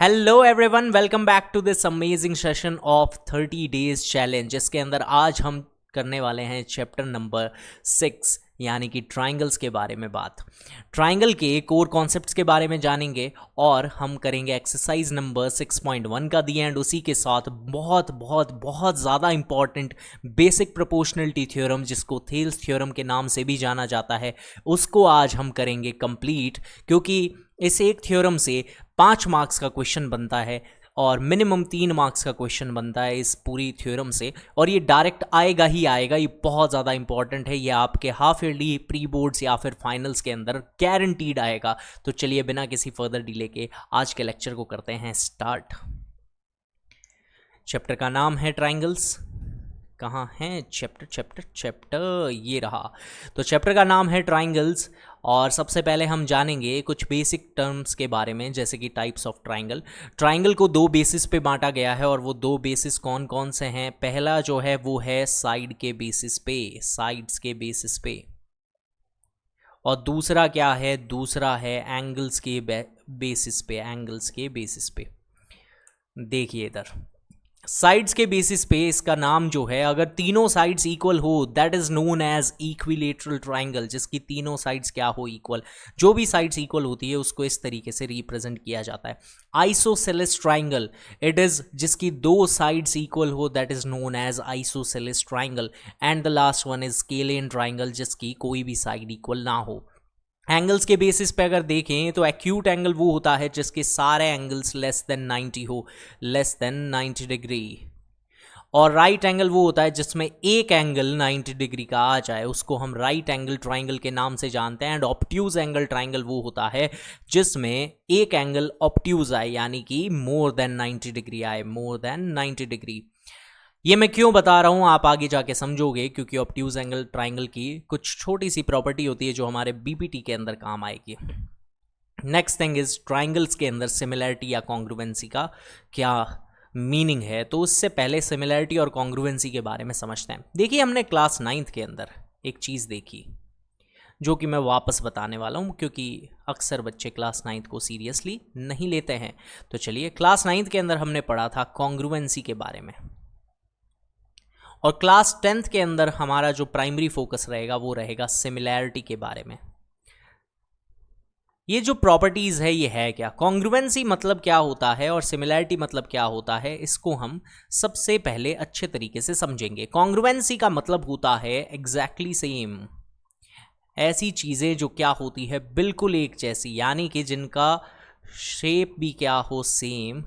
Hello everyone, welcome back to this amazing session of 30 days challenge, जिसके अंदर आज हम करने वाले हैं चैप्टर नंबर 6 यानी कि ट्राइंगल्स के बारे में बात। ट्राइंगल के कोर कॉन्सेप्ट्स के बारे में जानेंगे और हम करेंगे एक्सरसाइज नंबर 6.1 का दी एंड उसी के साथ बहुत बहुत बहुत ज़्यादा इंपॉर्टेंट बेसिक प्रोपोर्शनलिटी थ्योरम, जिसको थेल्स थ्योरम के नाम से भी जाना जाता है, उसको आज हम करेंगे कंप्लीट, क्योंकि इस एक थ्योरम से 5 मार्क्स का क्वेश्चन बनता है और मिनिमम 3 मार्क्स का क्वेश्चन बनता है इस पूरी थ्योरम से, और ये डायरेक्ट आएगा ही आएगा। ये बहुत ज़्यादा इंपॉर्टेंट है, ये आपके हाफ ईयरली, प्री बोर्ड्स या फिर फाइनल्स के अंदर गारंटीड आएगा। तो चलिए बिना किसी फर्दर डिले के आज के लेक्चर को करते हैं स्टार्ट। चैप्टर का नाम है ट्राइंगल्स। कहाँ है चैप्टर ये रहा। तो चैप्टर का नाम है ट्राइंगल्स और सबसे पहले हम जानेंगे कुछ बेसिक टर्म्स के बारे में, जैसे कि टाइप्स ऑफ ट्राइंगल। ट्राइंगल को 2 बेसिस पे बांटा गया है और वो 2 बेसिस कौन कौन से हैं। पहला जो है वो है साइड के बेसिस पे, साइड्स के बेसिस पे, और दूसरा क्या है, दूसरा है एंगल्स के बेसिस पे, एंगल्स के बेसिस पे। देखिए इधर साइड्स के बेसिस पे इसका नाम जो है, अगर तीनों साइड्स इक्वल हो that is known as equilateral triangle, जिसकी तीनों साइड्स क्या हो, इक्वल। जो भी साइड्स इक्वल होती है उसको इस तरीके से रिप्रेजेंट किया जाता है। आइसोसेलेस ट्राइंगल इट इज जिसकी 2 साइड्स इक्वल हो, that is known as isosceles triangle. And the last one is scalene triangle, जिसकी कोई भी साइड इक्वल ना हो। एंगल्स के बेसिस पे अगर देखें तो एक्यूट एंगल वो होता है जिसके सारे एंगल्स लेस देन 90 हो, लेस देन 90 डिग्री। और राइट एंगल वो होता है जिसमें एक एंगल 90 डिग्री का आ जाए, उसको हम राइट एंगल ट्राइंगल के नाम से जानते हैं। एंड ऑब्ट्यूज एंगल ट्राइंगल वो होता है जिसमें एक एंगल ऑब्ट्यूज आए, यानी कि मोर देन 90 डिग्री आए, मोर देन 90 डिग्री। ये मैं क्यों बता रहा हूँ आप आगे जाके समझोगे, क्योंकि ऑब्ट्यूज एंगल ट्राइंगल की कुछ छोटी सी प्रॉपर्टी होती है जो हमारे बीपीटी के अंदर काम आएगी। नेक्स्ट थिंग इज ट्राइंगल्स के अंदर सिमिलैरिटी या कॉन्ग्रुएंसी का क्या मीनिंग है। तो उससे पहले सिमिलैरिटी और कॉन्ग्रुएंसी के बारे में समझते हैं। देखिए हमने क्लास 9th के अंदर एक चीज़ देखी जो कि मैं वापस बताने वाला हूँ, क्योंकि अक्सर बच्चे क्लास 9th को सीरियसली नहीं लेते हैं। तो चलिए, क्लास 9th के अंदर हमने पढ़ा था कॉन्ग्रुएंसी के बारे में, और क्लास 10th के अंदर हमारा जो प्राइमरी फोकस रहेगा वो रहेगा सिमिलैरिटी के बारे में। ये जो प्रॉपर्टीज है ये है क्या, कॉन्ग्रुएंसी मतलब क्या होता है और सिमिलैरिटी मतलब क्या होता है, इसको हम सबसे पहले अच्छे तरीके से समझेंगे। कॉन्ग्रुएंसी का मतलब होता है एग्जैक्टली सेम, ऐसी चीजें जो क्या होती है बिल्कुल एक जैसी, यानी कि जिनका शेप भी क्या हो सेम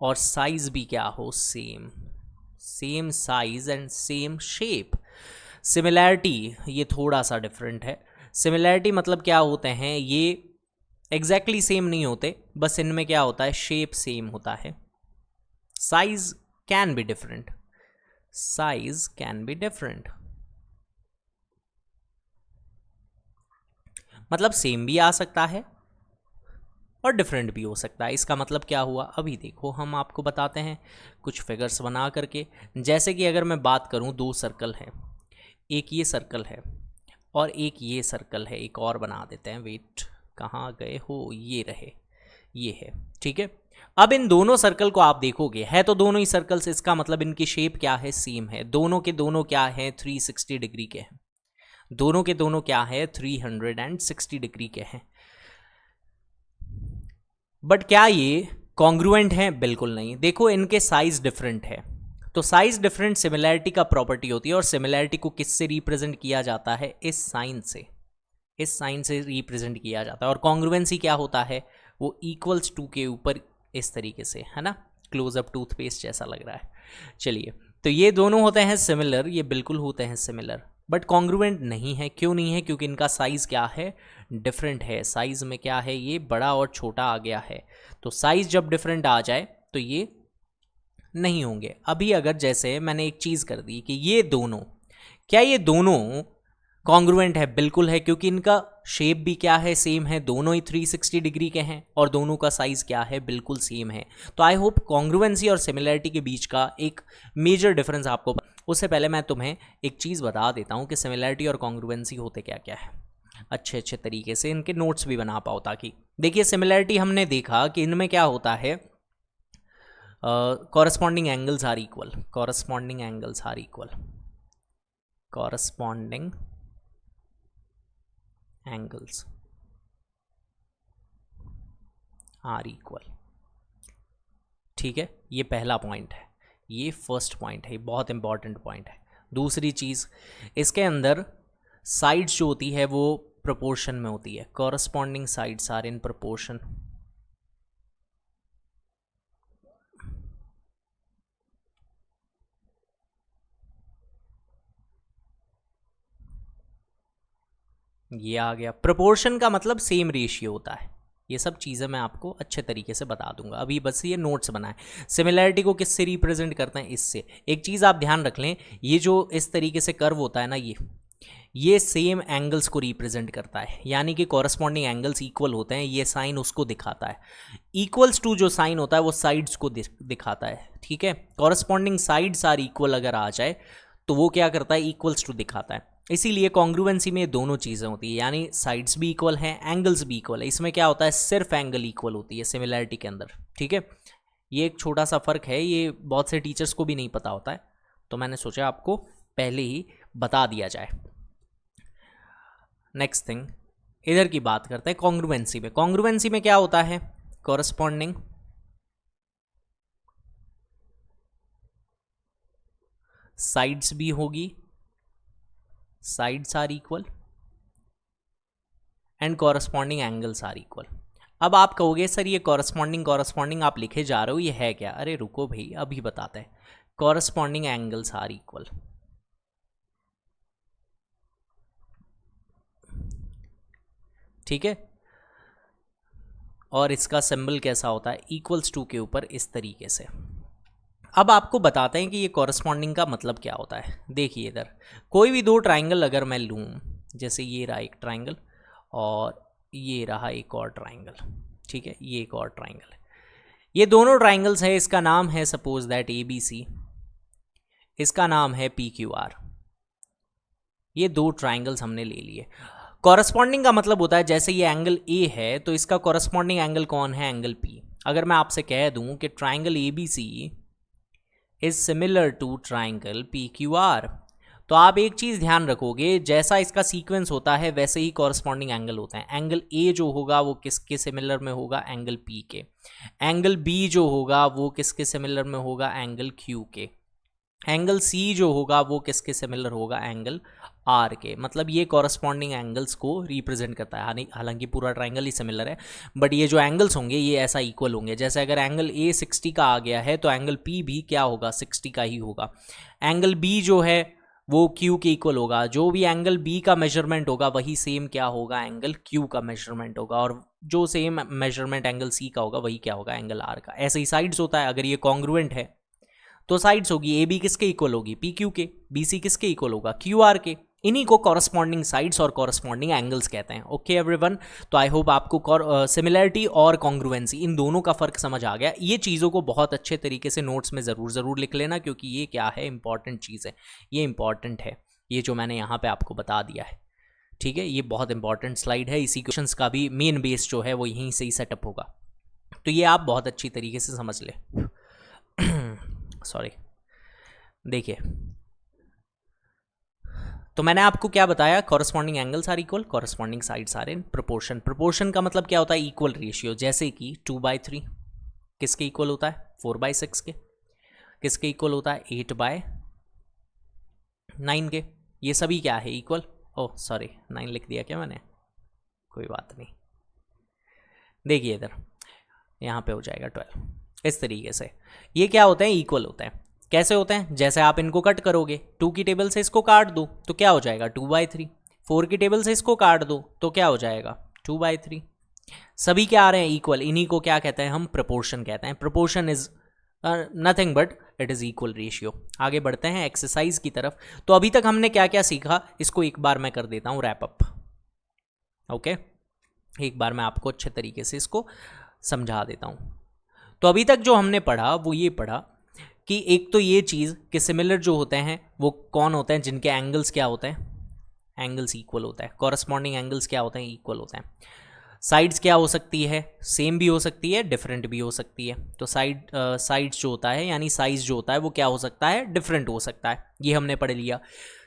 और साइज भी क्या हो same, same size and same shape. Similarity ये थोड़ा सा डिफरेंट है। सिमिलैरिटी मतलब क्या होते हैं, ये एग्जैक्टली सेम नहीं होते, बस इनमें क्या होता है शेप सेम होता है, size can be different, size can be different. मतलब सेम भी आ सकता है और डिफरेंट भी हो सकता है। इसका मतलब क्या हुआ, अभी देखो हम आपको बताते हैं कुछ फिगर्स बना करके। जैसे कि अगर मैं बात करूं, 2 सर्कल है, एक ये सर्कल है और एक ये सर्कल है। एक और बना देते हैं, वेट कहाँ गए हो, ये रहे, ये है, ठीक है। अब इन दोनों सर्कल को आप देखोगे, है तो दोनों ही सर्कल्स, इसका मतलब इनकी शेप क्या है, सेम है। दोनों के दोनों क्या है, 360 डिग्री के हैं। दोनों के दोनों क्या है, 360 डिग्री के हैं। बट क्या ये कॉन्ग्रुएंट है, बिल्कुल नहीं। देखो इनके साइज डिफरेंट है, तो साइज डिफरेंट सिमिलैरिटी का प्रॉपर्टी होती है। और सिमिलैरिटी को किससे रिप्रेजेंट किया जाता है, इस साइन से, इस साइन से रिप्रेजेंट किया जाता है। और कॉन्ग्रुएंसी क्या होता है, वो इक्वल्स टू के ऊपर इस तरीके से, है ना, क्लोजअप टूथपेस्ट जैसा लग रहा है। चलिए, तो ये दोनों होते हैं सिमिलर, ये बिल्कुल होते हैं सिमिलर, बट कॉन्ग्रुएंट नहीं है। क्यों नहीं है, क्योंकि इनका साइज क्या है, डिफरेंट है। साइज में क्या है, ये बड़ा और छोटा आ गया है। तो साइज जब डिफरेंट आ जाए तो ये नहीं होंगे। अभी अगर जैसे मैंने एक चीज़ कर दी कि ये दोनों, क्या ये दोनों कॉन्ग्रुएंट है, बिल्कुल है, क्योंकि इनका शेप भी क्या है, सेम है। दोनों ही 360 डिग्री के हैं और दोनों का साइज क्या है, बिल्कुल सेम है। तो आई होप कॉन्ग्रुएंसी और सिमिलैरिटी के बीच का एक मेजर डिफरेंस आपको। उससे पहले मैं तुम्हें एक चीज़ बता देता हूँ कि सिमिलैरिटी और कॉन्ग्रुएंसी होते क्या क्या है। अच्छे अच्छे तरीके से इनके नोट्स भी बना पाओ। ताकि देखिए सिमिलैरिटी हमने देखा कि इनमें क्या होता है, corresponding angles are equal, corresponding angles are equal, corresponding angles are equal. ठीक है, ये पहला पॉइंट है, ये फर्स्ट पॉइंट है, ये बहुत इंपॉर्टेंट पॉइंट है। दूसरी चीज़, इसके अंदर साइड्स जो होती है वो प्रोपोर्शन में होती है, corresponding sides are in proportion. ये आ गया, प्रोपोर्शन का मतलब सेम रेशियो होता है। ये सब चीज़ें मैं आपको अच्छे तरीके से बता दूंगा, अभी बस ये नोट्स बनाएं। सिमिलैरिटी को किससे रिप्रेजेंट करते हैं, इससे। एक चीज़ आप ध्यान रख लें, ये जो इस तरीके से कर्व होता है ना, ये सेम एंगल्स को रिप्रेजेंट करता है, यानी कि कॉरस्पॉन्डिंग एंगल्स इक्वल होते हैं, ये साइन उसको दिखाता है। इक्वल्स टू जो साइन होता है वो साइड्स को दिखाता है। ठीक है, कॉरस्पॉन्डिंग साइड्स आर इक्वल अगर आ जाए तो वो क्या करता है, इक्वल्स टू दिखाता है। इसीलिए कॉन्ग्रुएंसी में दोनों चीज़ें होती है, यानी साइड्स भी इक्वल हैं, एंगल्स भी इक्वल है। इसमें क्या होता है, सिर्फ एंगल इक्वल होती है सिमिलैरिटी के अंदर। ठीक है, ये एक छोटा सा फ़र्क है, ये बहुत से टीचर्स को भी नहीं पता होता है, तो मैंने सोचा आपको पहले ही बता दिया जाए। नेक्स्ट थिंग, इधर की बात करते हैं कॉन्ग्रुएंसी में। कॉन्ग्रुएंसी में क्या होता है, कॉरस्पॉन्डिंग साइड्स भी होगी, sides are equal, and corresponding angles are equal. अब आप कहोगे सर ये कॉरस्पॉन्डिंग आप लिखे जा रहे हो, ये है क्या? अरे रुको भाई, अभी बताते हैं। कॉरस्पॉन्डिंग एंगल्स आर इक्वल, ठीक है, और इसका सिंबल कैसा होता है, इक्वल्स टू के ऊपर इस तरीके से। अब आपको बताते हैं कि ये कॉरस्पॉन्डिंग का मतलब क्या होता है। देखिए इधर कोई भी दो ट्राइंगल अगर मैं लूँ, जैसे ये रहा एक ट्राइंगल और ये रहा एक और ट्राइंगल, ठीक है, ये एक और ट्राइंगल है, ये दोनों ट्राइंगल्स है, इसका नाम है सपोज दैट ABC, इसका नाम है PQR। ये दो ट्राइंगल्स हमने ले लिए। कॉरस्पॉन्डिंग का मतलब होता है जैसे ये एंगल A है तो इसका कॉरस्पॉन्डिंग एंगल कौन है, एंगल P। अगर मैं आपसे कह दूं कि triangle ABC is similar to triangle PQR, तो आप एक चीज़ ध्यान रखोगे, जैसा इसका सीक्वेंस होता है वैसे ही कॉरस्पॉन्डिंग एंगल होते हैं। एंगल A जो होगा वो किसके सिमिलर में होगा, एंगल P के। एंगल B जो होगा वो किसके सिमिलर में होगा, एंगल Q के। एंगल C जो होगा वो किसके सिमिलर होगा, एंगल R के। मतलब ये कॉरस्पॉन्डिंग एंगल्स को रिप्रेजेंट करता है। हालांकि पूरा ट्राइंगल ही सिमिलर है, बट ये जो एंगल्स होंगे ये ऐसा इक्वल होंगे। जैसे अगर एंगल A 60 का आ गया है तो एंगल P भी क्या होगा, 60 का ही होगा। एंगल B जो है वो Q के इक्वल होगा। जो भी एंगल B का मेजरमेंट होगा वही सेम क्या होगा, एंगल Q का मेजरमेंट होगा। और जो सेम मेजरमेंट एंगल C का होगा वही क्या होगा, एंगल R का। ऐसे ही साइड्स होता है, अगर ये कॉन्ग्रुएंट है तो साइड्स होगी, AB किसके इक्वल होगी, PQ के। BC किसके इक्वल होगा, QR के। इन्हीं को कॉरस्पॉन्डिंग साइड्स और कॉरस्पॉन्डिंग एंगल्स कहते हैं। ओके एवरीवन, तो आई होप आपको सिमिलैरिटी और कॉन्ग्रुएंसी इन दोनों का फर्क समझ आ गया। ये चीज़ों को बहुत अच्छे तरीके से नोट्स में ज़रूर लिख लेना, क्योंकि ये क्या है, इंपॉर्टेंट चीज़ है, ये इंपॉर्टेंट है, ये जो मैंने यहाँ पे आपको बता दिया है। ठीक है, ये बहुत इंपॉर्टेंट स्लाइड है, इसी क्वेश्चंस का भी मेन बेस जो है वो यहीं से ही सेटअप होगा, तो ये आप बहुत अच्छी तरीके से समझ ले। सॉरी, देखिए तो मैंने आपको क्या बताया, corresponding angles are equal, corresponding sides are in proportion. Proportion का मतलब क्या होता है, इक्वल रेशियो। जैसे कि 2/3 किसके इक्वल होता है, 4/6 के। किसके इक्वल होता है, 8/9 के। ये सभी क्या है, इक्वल। ओह सॉरी, 9 लिख दिया क्या मैंने, कोई बात नहीं। देखिए इधर यहाँ पे हो जाएगा 12। इस तरीके से ये क्या होते हैं, इक्वल होते हैं। कैसे होते हैं, जैसे आप इनको कट करोगे, 2 की टेबल से इसको काट दो तो क्या हो जाएगा, 2/3। 4 की टेबल से इसको काट दो तो क्या हो जाएगा, 2/3। सभी क्या आ रहे हैं, इक्वल। इन्हीं को क्या कहते हैं हम, प्रोपोर्शन कहते हैं। Proportion is nothing but it is equal ratio. आगे बढ़ते हैं एक्सरसाइज की तरफ। तो अभी तक हमने क्या क्या सीखा, इसको एक बार मैं कर देता हूँ रैप अप। ओके, एक बार मैं आपको अच्छे तरीके से इसको समझा देता हूँ। तो अभी तक जो हमने पढ़ा वो ये पढ़ा कि एक तो ये चीज़ कि सिमिलर जो होते हैं वो कौन होते हैं, जिनके एंगल्स क्या होते हैं, एंगल्स इक्वल होता है, कॉरस्पॉन्डिंग एंगल्स क्या होते हैं, इक्वल होते हैं। साइड्स क्या हो सकती है, सेम भी हो सकती है, डिफरेंट भी हो सकती है। तो साइड्स जो होता है यानी साइज जो होता है वो क्या हो सकता है, डिफरेंट हो सकता है, ये हमने पढ़ लिया।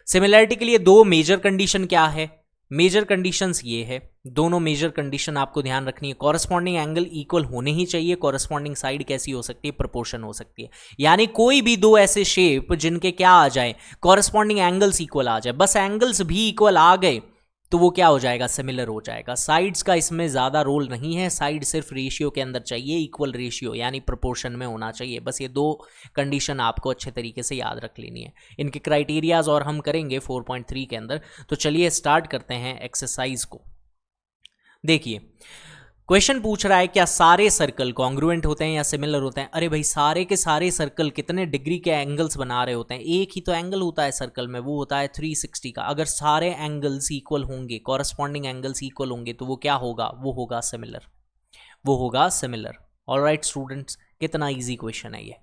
सिमिलैरिटी के लिए दो मेजर कंडीशन क्या है, मेजर कंडीशंस ये है, दोनों मेजर कंडीशन आपको ध्यान रखनी है। कॉरस्पॉन्डिंग एंगल इक्वल होने ही चाहिए, कॉरस्पॉन्डिंग साइड कैसी हो सकती है, प्रोपोर्शन हो सकती है, यानी कोई भी दो ऐसे शेप जिनके क्या आ जाए, कॉरस्पॉन्डिंग एंगल्स इक्वल आ जाए, बस एंगल्स भी इक्वल आ गए तो वो क्या हो जाएगा, सिमिलर हो जाएगा। साइड्स का इसमें ज़्यादा रोल नहीं है, साइड सिर्फ रेशियो के अंदर चाहिए, इक्वल रेशियो यानी प्रोपोर्शन में होना चाहिए, बस ये दो कंडीशन आपको अच्छे तरीके से याद रख लेनी है। इनके क्राइटेरियाज और हम करेंगे 4.3 के अंदर। तो चलिए स्टार्ट करते हैं एक्सरसाइज को। देखिए क्वेश्चन पूछ रहा है क्या सारे सर्कल कॉन्ग्रुएंट होते हैं या सिमिलर होते हैं। अरे भाई सारे के सारे सर्कल कितने डिग्री के एंगल्स बना रहे होते हैं, एक ही तो एंगल होता है सर्कल में, वो होता है 360 का। अगर सारे एंगल्स इक्वल होंगे, कॉरस्पॉन्डिंग एंगल्स इक्वल होंगे तो वो क्या होगा, वो होगा सिमिलर, वो होगा सिमिलर। ऑलराइट स्टूडेंट्स, कितना इजी क्वेश्चन है ये।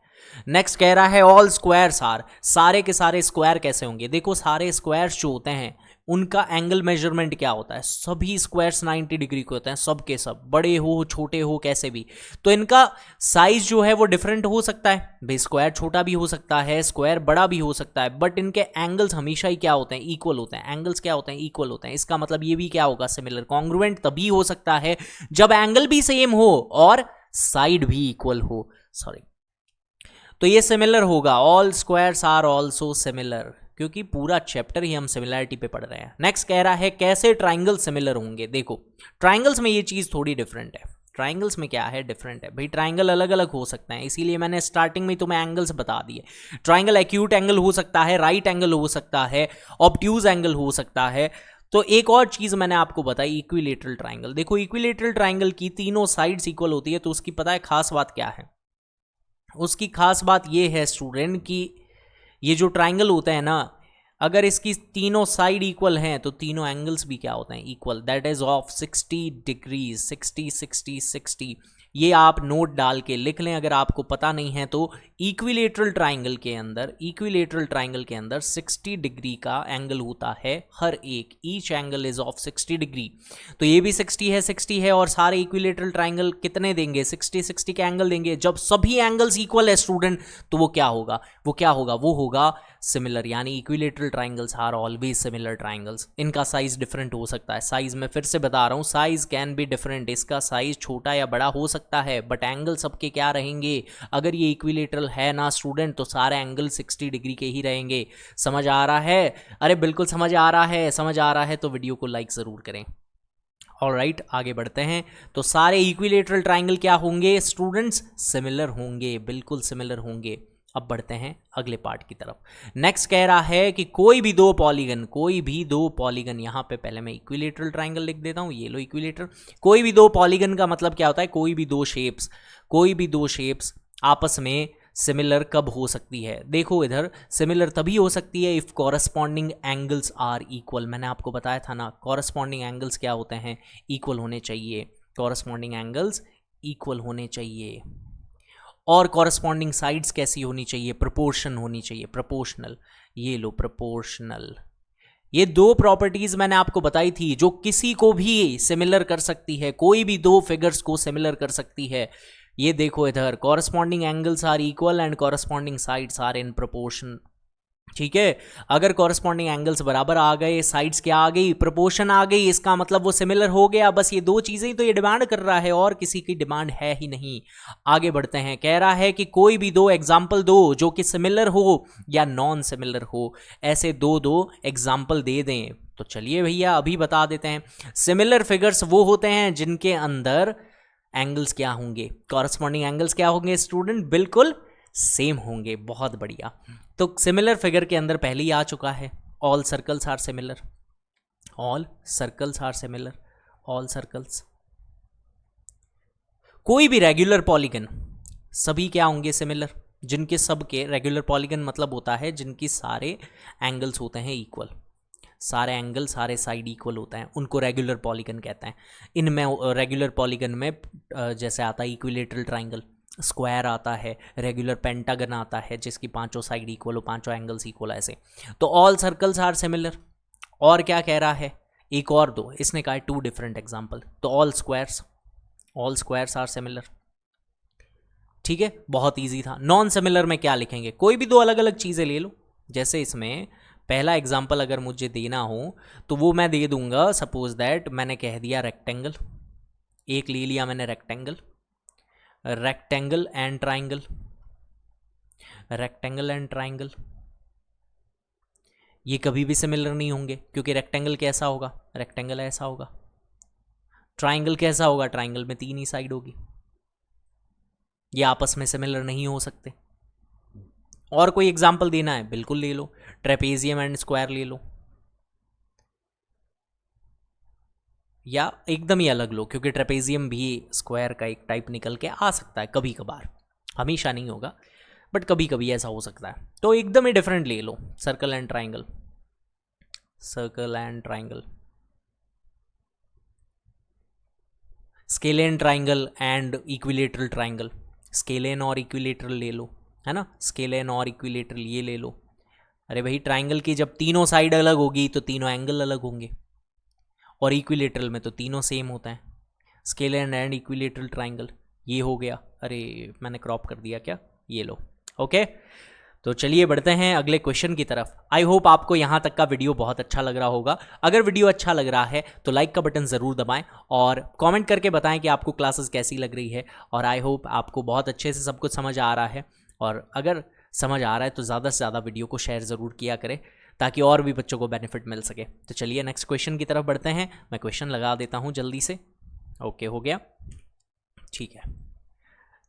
नेक्स्ट कह रहा है ऑल स्क्वायर्स आर, सारे के सारे स्क्वायर कैसे होंगे। देखो सारे स्क्वायर्स जो होते हैं उनका एंगल मेजरमेंट क्या होता है, सभी स्क्वायर्स 90 डिग्री के होते हैं, सब के सब, बड़े हो छोटे हो कैसे भी। तो इनका साइज जो है वो डिफरेंट हो सकता है, भाई स्क्वायर छोटा भी हो सकता है, स्क्वायर बड़ा भी हो सकता है, बट इनके एंगल्स हमेशा ही क्या होते हैं, इक्वल होते हैं। एंगल्स क्या होते हैं, इक्वल होते हैं। इसका मतलब ये भी क्या होगा, सिमिलर। कॉन्ग्रुएंट तभी हो सकता है जब एंगल भी सेम हो और साइड भी इक्वल हो, सॉरी। तो ये सिमिलर होगा, all squares are also similar, क्योंकि पूरा चैप्टर ही हम सिमिलैरिटी पे पढ़ रहे हैं। नेक्स्ट कह रहा है कैसे ट्राइंगल सिमिलर होंगे। देखो ट्राइंगल्स में ये चीज़ थोड़ी डिफरेंट है, ट्राइंगल्स में क्या है, डिफरेंट है भाई। ट्राइंगल अलग अलग हो सकते हैं, इसीलिए मैंने स्टार्टिंग में तुम्हें एंगल्स बता दिए। ट्राइंगल एक्यूट एंगल हो सकता है, राइट एंगल हो सकता है, ऑब्ट्यूज एंगल हो सकता है। तो एक और चीज़ मैंने आपको बताई, इक्विलेटरल ट्राइंगल। देखो इक्विलेटरल ट्राइंगल की तीनों साइड्स इक्वल होती है, तो उसकी पता है खास बात क्या है, उसकी खास बात यह है स्टूडेंट कि ये जो ट्राइंगल होता है ना, अगर इसकी तीनों साइड इक्वल हैं तो तीनों एंगल्स भी क्या होते हैं, equal, that is of 60 degrees, 60 60 60। ये आप नोट डाल के लिख लें अगर आपको पता नहीं है तो। इक्विलेटरल ट्राइंगल के अंदर, इक्विलेटरल ट्राइंगल के अंदर 60 डिग्री का एंगल होता है हर एक, each angle is of 60 degree. तो ये भी 60 है और सारे इक्विलेटरल ट्राइंगल कितने देंगे, 60 60 के एंगल देंगे। जब सभी एंगल्स इक्वल है स्टूडेंट तो वो क्या होगा, वो क्या होगा, वो होगा सिमिलर, यानी equilateral triangles are always similar triangles. इनका साइज डिफरेंट हो सकता है, साइज में फिर से बता रहा हूँ, साइज कैन बी डिफरेंट, इसका साइज छोटा या बड़ा हो सकता है, बट एंगल सबके क्या रहेंगे। अगर ये इक्विलेटरल है ना स्टूडेंट तो सारे एंगल 60 डिग्री के ही रहेंगे। समझ आ रहा है, अरे बिल्कुल समझ आ रहा है, समझ आ रहा है तो वीडियो को लाइक ज़रूर करें। ऑलराइट आगे बढ़ते हैं। तो सारे इक्विलेटरल ट्राइंगल क्या होंगे स्टूडेंट्स, सिमिलर होंगे, बिल्कुल सिमिलर होंगे। अब बढ़ते हैं अगले पार्ट की तरफ। नेक्स्ट कह रहा है कि कोई भी दो पॉलीगन, कोई भी दो पॉलीगन, यहां पे पहले मैं इक्विलेटरल ट्राइंगल लिख देता हूं, ये लो इक्विलेटर। कोई भी दो पॉलीगन का मतलब क्या होता है, कोई भी दो शेप्स, कोई भी दो शेप्स आपस में सिमिलर कब हो सकती है। देखो इधर सिमिलर तभी हो सकती है if corresponding angles are equal. मैंने आपको बताया था ना, कॉरस्पॉन्डिंग एंगल्स क्या होते हैं, इक्वल होने चाहिए, कॉरस्पॉन्डिंग एंगल्स इक्वल होने चाहिए। और कॉरस्पॉन्डिंग साइड्स कैसी होनी चाहिए, प्रोपोर्शन होनी चाहिए, प्रोपोर्शनल। ये लो प्रोपोर्शनल। ये दो प्रॉपर्टीज मैंने आपको बताई थी जो किसी को भी सिमिलर कर सकती है, कोई भी दो फिगर्स को सिमिलर कर सकती है। ये देखो इधर, corresponding angles are equal and corresponding sides are in proportion. ठीक है, अगर कॉरस्पॉन्डिंग एंगल्स बराबर आ गए, साइड्स क्या आ गई, प्रोपोर्शन आ गई, इसका मतलब वो सिमिलर हो गया। बस ये दो चीजें ही तो ये डिमांड कर रहा है, और किसी की डिमांड है ही नहीं। आगे बढ़ते हैं, कह रहा है कि कोई भी दो एग्जाम्पल दो जो कि सिमिलर हो या नॉन सिमिलर हो, ऐसे दो दो एग्जाम्पल दे दें। तो चलिए भैया अभी बता देते हैं। सिमिलर फिगर्स वो होते हैं जिनके अंदर एंगल्स क्या होंगे, कॉरस्पॉन्डिंग एंगल्स क्या होंगे स्टूडेंट, बिल्कुल सेम होंगे। बहुत बढ़िया। तो सिमिलर फिगर के अंदर पहले ही आ चुका है, all circles are similar, all circles are similar, all circles. कोई भी रेगुलर पॉलीगन, सभी क्या होंगे सिमिलर, जिनके सबके रेगुलर पॉलीगन मतलब होता है जिनकी सारे एंगल्स होते हैं इक्वल, सारे एंगल सारे साइड इक्वल होता है, उनको रेगुलर पॉलीगन कहते हैं। इनमें रेगुलर पॉलीगन में जैसे आता है इक्विलेटरल ट्राइंगल, स्क्वायर आता है, रेगुलर पेंटागन आता है जिसकी पांचों साइड इक्वल हो, पांचों एंगल्स इक्वल, ऐसे। तो ऑल सर्कल्स आर सिमिलर, और क्या कह रहा है, एक और दो, इसने कहा है 2 डिफरेंट एग्जाम्पल, तो ऑल स्क्वायर्स आर सिमिलर। ठीक है, बहुत इजी था। नॉन सिमिलर में क्या लिखेंगे, कोई भी दो अलग अलग चीज़ें ले लो। जैसे इसमें पहला एग्जाम्पल अगर मुझे देना हो तो वो मैं दे दूंगा, सपोज दैट मैंने कह दिया रेक्टेंगल, एक ले लिया मैंने rectangle and triangle, rectangle and triangle, ये कभी भी सिमिलर नहीं होंगे क्योंकि रेक्टेंगल कैसा होगा, रेक्टेंगल ऐसा होगा। ट्राइंगल कैसा होगा, ट्राइंगल में 3 ही साइड होगी, ये आपस में सिमिलर नहीं हो सकते। और कोई एग्जाम्पल देना है बिल्कुल ले लो, ट्रेपेजियम एंड स्क्वायर ले लो, या एकदम ही अलग लो, क्योंकि ट्रेपेजियम भी स्क्वायर का एक टाइप निकल के आ सकता है कभी कभार, हमेशा नहीं होगा बट कभी कभी ऐसा हो सकता है। तो एकदम ही डिफरेंट ले लो, circle and triangle, scalene triangle and equilateral triangle, scalene और इक्विलेटरल ले लो, है ना, स्केलेन और इक्विलेटरल ये ले लो। अरे भाई ट्राइंगल की जब तीनों साइड अलग होगी तो तीनों एंगल अलग होंगे, और इक्विलेटरल में तो तीनों सेम होता है। स्केलेन एंड इक्विलेटरल ट्राइंगल ये हो गया। अरे मैंने क्रॉप कर दिया क्या, ये लो। ओके, तो चलिए बढ़ते हैं अगले क्वेश्चन की तरफ। आई होप आपको यहाँ तक का वीडियो बहुत अच्छा लग रहा होगा। अगर वीडियो अच्छा लग रहा है तो लाइक का बटन ज़रूर दबाएं और कमेंट करके बताएं कि आपको क्लासेस कैसी लग रही है, और आई होप आपको बहुत अच्छे से सब कुछ समझ आ रहा है। और अगर समझ आ रहा है तो ज़्यादा से ज़्यादा वीडियो को शेयर ज़रूर किया करें ताकि और भी बच्चों को बेनिफिट मिल सके। तो चलिए नेक्स्ट क्वेश्चन की तरफ बढ़ते हैं। मैं क्वेश्चन लगा देता हूँ जल्दी से। ओके हो गया, ठीक है।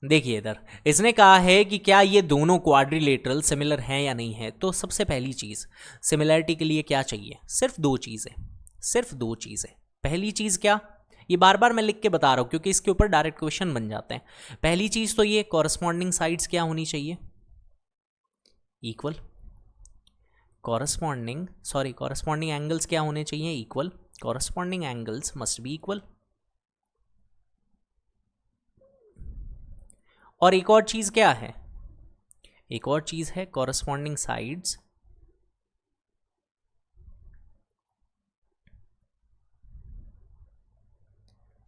देखिए इधर इसने कहा है कि क्या ये दोनों क्वाड्रिलेटरल सिमिलर हैं या नहीं है। तो सबसे पहली चीज़ सिमिलैरिटी के लिए क्या चाहिए, सिर्फ दो चीज़ें। पहली चीज़ क्या, ये बार बार मैं लिख के बता रहा हूँ क्योंकि इसके ऊपर डायरेक्ट क्वेश्चन बन जाते हैं। पहली चीज़ तो ये कॉरस्पॉन्डिंग साइड्स क्या होनी चाहिए, इक्वल। कॉरस्पॉन्डिंग एंगल्स क्या होने चाहिए, equal. Corresponding angles must be equal. और एक और चीज क्या है, एक और चीज है corresponding sides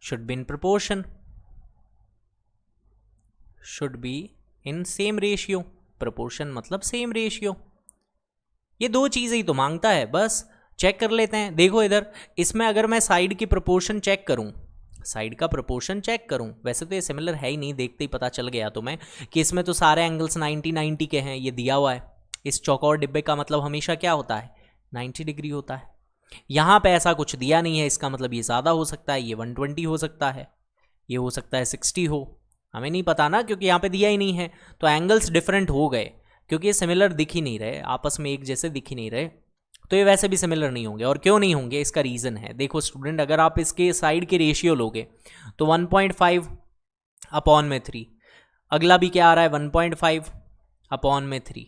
should be in proportion, should be in same ratio. Proportion मतलब सेम रेशियो। ये दो चीजें ही तो मांगता है, बस चेक कर लेते हैं। देखो इधर इसमें अगर मैं साइड की प्रपोर्शन चेक करूं, साइड का प्रोपोर्शन चेक करूं, वैसे तो ये सिमिलर है ही नहीं, देखते ही पता चल गया तुम्हें कि इसमें तो सारे एंगल्स 90-90 के हैं, ये दिया हुआ है। इस चौकोर डिब्बे का मतलब हमेशा क्या होता है, 90 डिग्री होता है। यहाँ पे ऐसा कुछ दिया नहीं है, इसका मतलब ये ज़्यादा हो सकता है, ये 120 हो सकता है, ये हो सकता है 60 हो, हमें नहीं पता ना क्योंकि यहाँ पे दिया ही नहीं है। तो एंगल्स डिफरेंट हो गए क्योंकि ये सिमिलर दिख ही नहीं रहे, आपस में एक जैसे दिख ही नहीं रहे, तो ये वैसे भी सिमिलर नहीं होंगे। और क्यों नहीं होंगे, इसका रीज़न है। देखो स्टूडेंट, अगर आप इसके साइड के रेशियो लोगे तो 1.5 अपॉन में 3, अगला भी क्या आ रहा है 1.5 अपॉन में 3,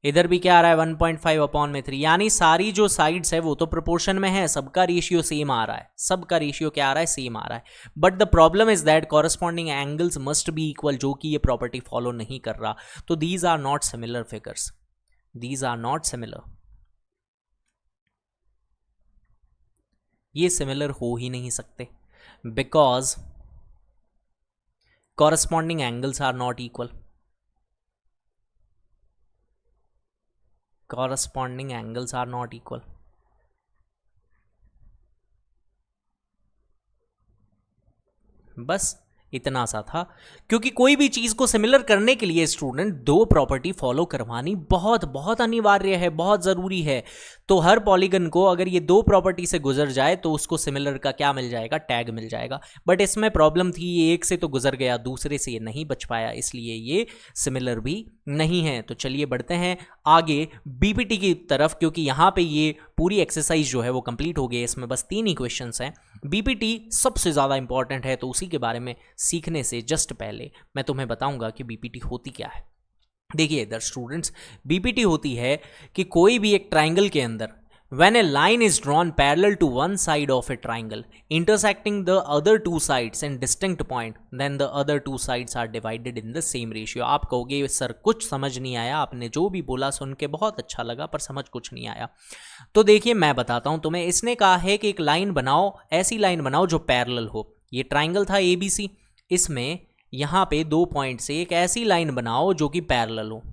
इधर भी क्या आ रहा है 1.5 अपॉन में 3, यानी सारी जो साइड्स है वो तो प्रोपोर्शन में है, सबका रेशियो सेम आ रहा है, सबका रेशियो क्या आ रहा है, सेम आ रहा है। But the problem is that corresponding angles must be equal, जो कि ये प्रॉपर्टी फॉलो नहीं कर रहा। तो these are not similar figures, these are not similar, ये सिमिलर हो ही नहीं सकते because corresponding angles are not equal, corresponding angles are not equal। बस इतना सा था, क्योंकि कोई भी चीज़ को सिमिलर करने के लिए स्टूडेंट दो प्रॉपर्टी फॉलो करवानी बहुत बहुत अनिवार्य है, बहुत ज़रूरी है। तो हर पॉलीगन को अगर ये दो प्रॉपर्टी से गुजर जाए तो उसको सिमिलर का क्या मिल जाएगा, टैग मिल जाएगा। बट इसमें प्रॉब्लम थी, ये एक से तो गुजर गया, दूसरे से ये नहीं बच पाया, इसलिए ये सिमिलर भी नहीं है। तो चलिए बढ़ते हैं आगे बीपीटी की तरफ, क्योंकि यहाँ पे ये पूरी एक्सरसाइज जो है वो कंप्लीट हो गई। इसमें बस 3 ही क्वेश्चंस हैं। बीपीटी सबसे ज़्यादा इंपॉर्टेंट है, तो उसी के बारे में सीखने से जस्ट पहले मैं तुम्हें बताऊंगा कि बीपीटी होती क्या है। देखिए इधर स्टूडेंट्स, बीपीटी होती है कि कोई भी एक ट्राइंगल के अंदर When a line is drawn parallel to one side of a triangle intersecting the other two sides and distinct point, then the other two sides are divided in the same ratio. आप कहोगे sir कुछ समझ नहीं आया, आपने जो भी बोला सुन के बहुत अच्छा लगा पर समझ कुछ नहीं आया। तो देखिए मैं बताता हूं तुम्हें। इसने कहा है कि एक लाइन बनाओ, ऐसी लाइन बनाओ जो पैरेलल हो। ये ट्राइंगल था ABC, इसमें यहाँ पे 2 पॉइंट से एक ऐसी लाइन बनाओ जो कि पैरेलल हो।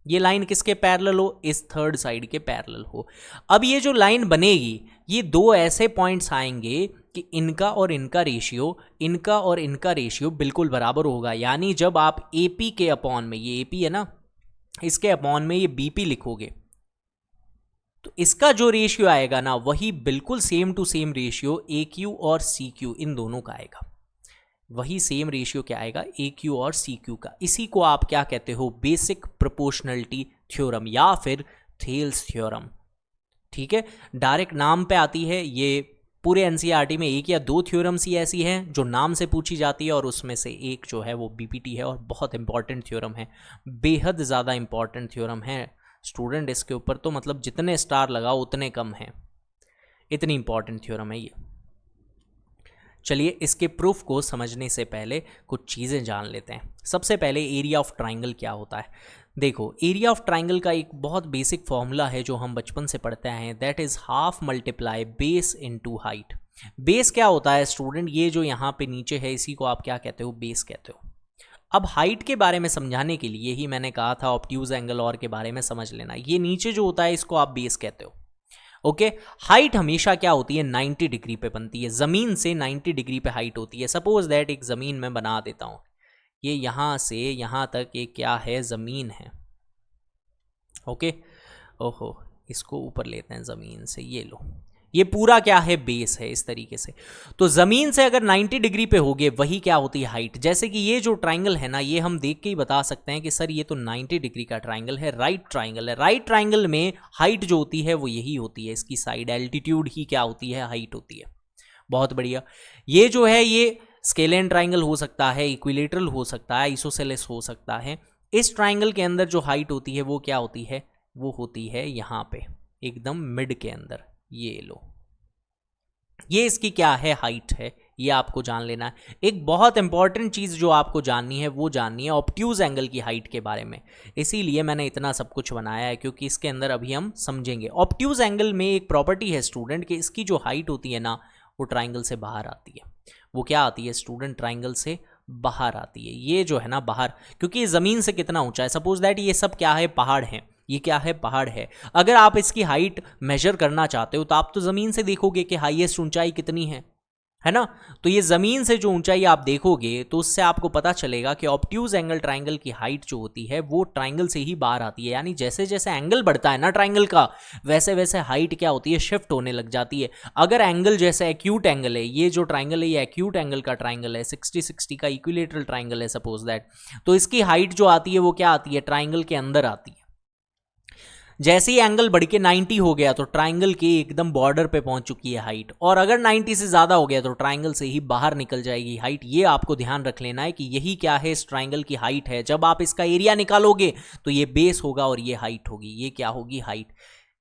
ये लाइन किसके पैरेलल हो? इस थर्ड साइड के पैरेलल हो। अब ये जो लाइन बनेगी, ये 2 ऐसे पॉइंट्स आएंगे कि इनका और इनका रेशियो बिल्कुल बराबर होगा। यानी जब आप AP के अपॉन में, ये AP है ना, इसके अपॉन में ये BP लिखोगे तो इसका जो रेशियो आएगा ना, वही बिल्कुल same to same ratio AQ और CQ इन दोनों का आएगा। वही सेम रेशियो क्या आएगा? AQ और CQ का। इसी को आप क्या कहते हो? बेसिक प्रोपोर्शनलिटी थ्योरम या फिर थेल्स थ्योरम। ठीक है, डायरेक्ट नाम पे आती है। ये पूरे NCERT में 1 या 2 थ्योरम्स ही ऐसी हैं जो नाम से पूछी जाती है, और उसमें से एक जो है वो BPT है, और बहुत इंपॉर्टेंट थ्योरम है, बेहद ज़्यादा इंपॉर्टेंट थ्योरम है स्टूडेंट। इसके ऊपर तो मतलब जितने स्टार लगाओ उतने कम हैं, इतनी इंपॉर्टेंट थ्योरम है ये। चलिए इसके प्रूफ को समझने से पहले कुछ चीज़ें जान लेते हैं। सबसे पहले एरिया ऑफ ट्राइंगल क्या होता है। देखो, एरिया ऑफ ट्राइंगल का एक बहुत बेसिक फॉर्मूला है जो हम बचपन से पढ़ते हैं, that is half multiply base into height. Base क्या होता है स्टूडेंट? ये जो यहाँ पे नीचे है इसी को आप क्या कहते हो? बेस कहते हो। अब हाइट के बारे में समझाने के लिए ही मैंने कहा था ऑब्ट्यूज एंगल और के बारे में समझ लेना। ये नीचे जो होता है इसको आप बेस कहते हो। ओके, हाइट हमेशा क्या होती है? 90 डिग्री पे बनती है, जमीन से 90 डिग्री पे हाइट होती है। सपोज दैट एक जमीन में बना देता हूं, ये यहां से यहां तक एक क्या है? जमीन है। ओके, ओहो, इसको ऊपर लेते हैं जमीन से, ये लो, ये पूरा क्या है? बेस है इस तरीके से। तो जमीन से अगर 90 डिग्री पे होगे वही क्या होती है? हाइट। जैसे कि ये जो ट्राइंगल है ना, ये हम देख के ही बता सकते हैं कि सर ये तो 90 डिग्री का ट्राइंगल है, राइट ट्राइंगल है। राइट ट्राइंगल में हाइट जो होती है वो यही होती है, इसकी साइड एल्टीट्यूड ही क्या होती है? हाइट होती है। बहुत बढ़िया। ये जो है ये स्केलियन ट्राइंगल हो सकता है, इक्विलेटरल हो सकता है, आइसोसेलेस हो सकता है। इस ट्राइंगल के अंदर जो हाइट होती है वो क्या होती है? वो होती है यहाँ पे एकदम मिड के अंदर, ये लो, ये इसकी क्या है? हाइट है। ये आपको जान लेना है। एक बहुत इंपॉर्टेंट चीज़ जो आपको जाननी है वो जाननी है ऑब्ट्यूज एंगल की हाइट के बारे में। इसीलिए मैंने इतना सब कुछ बनाया है, क्योंकि इसके अंदर अभी हम समझेंगे। ऑब्ट्यूज एंगल में एक प्रॉपर्टी है स्टूडेंट कि इसकी जो हाइट होती है ना, वो ट्राइंगल से बाहर आती है। वो क्या आती है स्टूडेंट? ट्राइंगल से बाहर आती है। ये जो है ना बाहर, क्योंकि ये ज़मीन से कितना ऊंचा है? सपोज दैट ये सब क्या है? पहाड़ है। ये क्या है? पहाड़ है। अगर आप इसकी हाइट मेजर करना चाहते हो तो आप तो ज़मीन से देखोगे कि हाईएस्ट ऊंचाई कितनी है ना। तो ये ज़मीन से जो ऊंचाई आप देखोगे तो उससे आपको पता चलेगा कि ऑब्ट्यूज एंगल ट्राइंगल की हाइट जो होती है वो ट्राइंगल से ही बाहर आती है। यानी जैसे जैसे एंगल बढ़ता है ना ट्राइंगल का, वैसे वैसे हाइट क्या होती है? शिफ्ट होने लग जाती है। अगर एंगल जैसे एक्यूट एंगल है, ये जो ट्राइंगल है ये एक्यूट एंगल का ट्राइंगल है, 60-60 का इक्विलेटरल ट्राइंगल है सपोज दैट, तो इसकी हाइट जो आती है वो क्या आती है? ट्राइंगल के अंदर आती है। जैसे ही एंगल बढ़ के 90 हो गया तो ट्राइंगल के एकदम बॉर्डर पे पहुंच चुकी है हाइट, और अगर 90 से ज़्यादा हो गया तो ट्राइंगल से ही बाहर निकल जाएगी हाइट। ये आपको ध्यान रख लेना है कि यही क्या है? इस ट्राइंगल की हाइट है। जब आप इसका एरिया निकालोगे तो ये बेस होगा और ये हाइट होगी। ये क्या होगी? हाइट।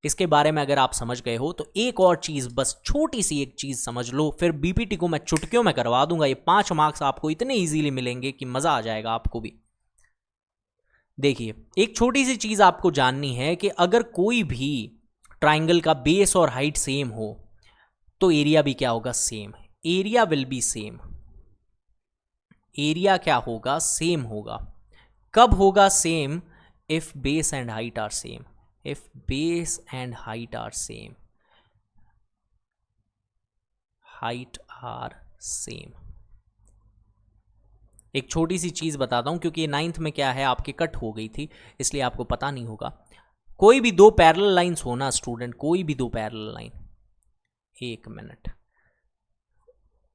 इसके बारे में अगर आप समझ गए हो तो एक और चीज़, बस छोटी सी एक चीज़ समझ लो, फिर BPT को मैं चुटकियों में करवा दूंगा। ये 5 मार्क्स आपको इतने ईजीली मिलेंगे कि मज़ा आ जाएगा आपको भी। देखिए, एक छोटी सी चीज आपको जाननी है कि अगर कोई भी ट्राइंगल का बेस और हाइट सेम हो तो एरिया भी क्या होगा? Same. Area will be same. Area क्या होगा? सेम होगा। कब होगा same? If base and height are same. If base and height are same, height are same. एक छोटी सी चीज़ बताता हूँ, क्योंकि ये 9th में क्या है आपके कट हो गई थी, इसलिए आपको पता नहीं होगा। कोई भी 2 पैरेलल लाइंस हो ना स्टूडेंट, कोई भी 2 पैरेलल लाइन, एक मिनट,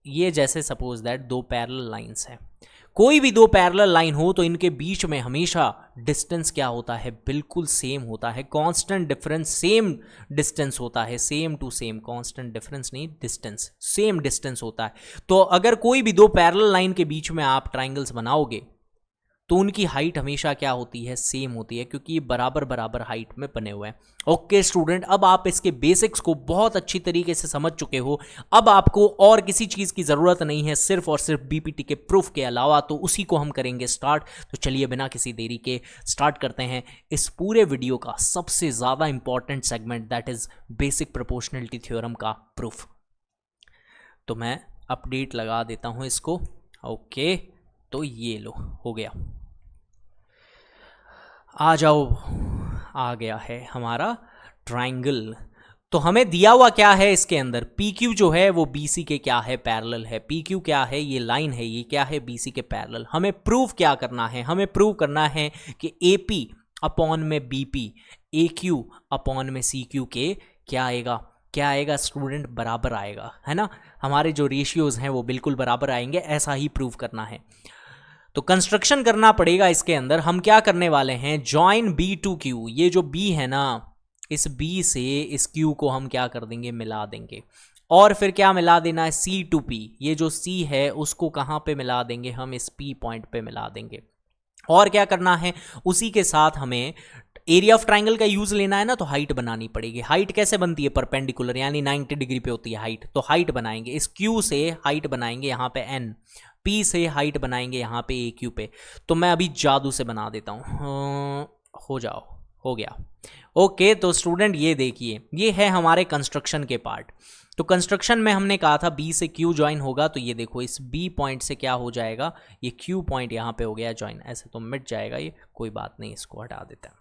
ये जैसे सपोज दैट 2 पैरेलल लाइंस हैं, कोई भी 2 पैरेलल लाइन हो तो इनके बीच में हमेशा डिस्टेंस क्या होता है? बिल्कुल सेम होता है। कांस्टेंट डिफरेंस, सेम डिस्टेंस होता है, same to same. Constant difference नहीं, डिस्टेंस, सेम डिस्टेंस होता है। तो अगर कोई भी 2 पैरेलल लाइन के बीच में आप ट्राइंगल्स बनाओगे तो उनकी हाइट हमेशा क्या होती है, सेम होती है, क्योंकि ये बराबर बराबर हाइट में बने हुए हैं। ओके स्टूडेंट, अब आप इसके बेसिक्स को बहुत अच्छी तरीके से समझ चुके हो। अब आपको और किसी चीज़ की ज़रूरत नहीं है, सिर्फ और सिर्फ बीपीटी के प्रूफ के अलावा, तो उसी को हम करेंगे स्टार्ट। तो चलिए बिना किसी देरी के स्टार्ट करते हैं इस पूरे वीडियो का सबसे ज़्यादा important segment, that is basic proportionality theorem का प्रूफ। तो मैं अपडेट लगा देता हूँ इसको। ओके, तो ये लो, हो गया। आ जाओ, आ गया है हमारा ट्राइंगल। तो हमें दिया हुआ क्या है इसके अंदर, पी क्यू जो है वो बी सी के क्या है, पैरेलल है। पी क्यू क्या है, ये लाइन है, ये क्या है, बी सी के पैरेलल। हमें प्रूव क्या करना है, हमें प्रूव करना है कि ए पी अपॉन में बी पी, ए क्यू अपॉन में सी क्यू के क्या आएगा, क्या आएगा स्टूडेंट, बराबर आएगा, है ना। हमारे जो रेशियोज हैं वो बिल्कुल बराबर आएंगे, ऐसा ही प्रूव करना है। तो कंस्ट्रक्शन करना पड़ेगा इसके अंदर। हम क्या करने वाले हैं, जॉइन बी टू क्यू, ये जो बी है ना, इस बी से इस क्यू को हम क्या कर देंगे, मिला देंगे। और फिर क्या मिला देना है, सी टू पी, ये जो सी है उसको कहाँ पे मिला देंगे, हम इस पी पॉइंट पे मिला देंगे। और क्या करना है, उसी के साथ हमें एरिया ऑफ ट्राइंगल का यूज लेना है ना, तो हाइट बनानी पड़ेगी। हाइट कैसे बनती है, परपेंडिकुलर, यानी 90 डिग्री पे होती है हाइट। तो हाइट बनाएंगे, इस क्यू से हाइट बनाएंगे यहाँ पे एन, पी से हाइट बनाएंगे यहाँ पे ए क्यू पे। तो मैं अभी जादू से बना देता हूँ, हो जाओ, हो गया। ओके, तो स्टूडेंट ये देखिए, ये है हमारे कंस्ट्रक्शन के पार्ट। तो कंस्ट्रक्शन में हमने कहा था बी से क्यू ज्वाइन होगा, तो ये देखो इस बी पॉइंट से क्या हो जाएगा, ये क्यू पॉइंट यहाँ पे हो गया ज्वाइन। ऐसे तो मिट जाएगा ये, कोई बात नहीं, इसको हटा देते हैं।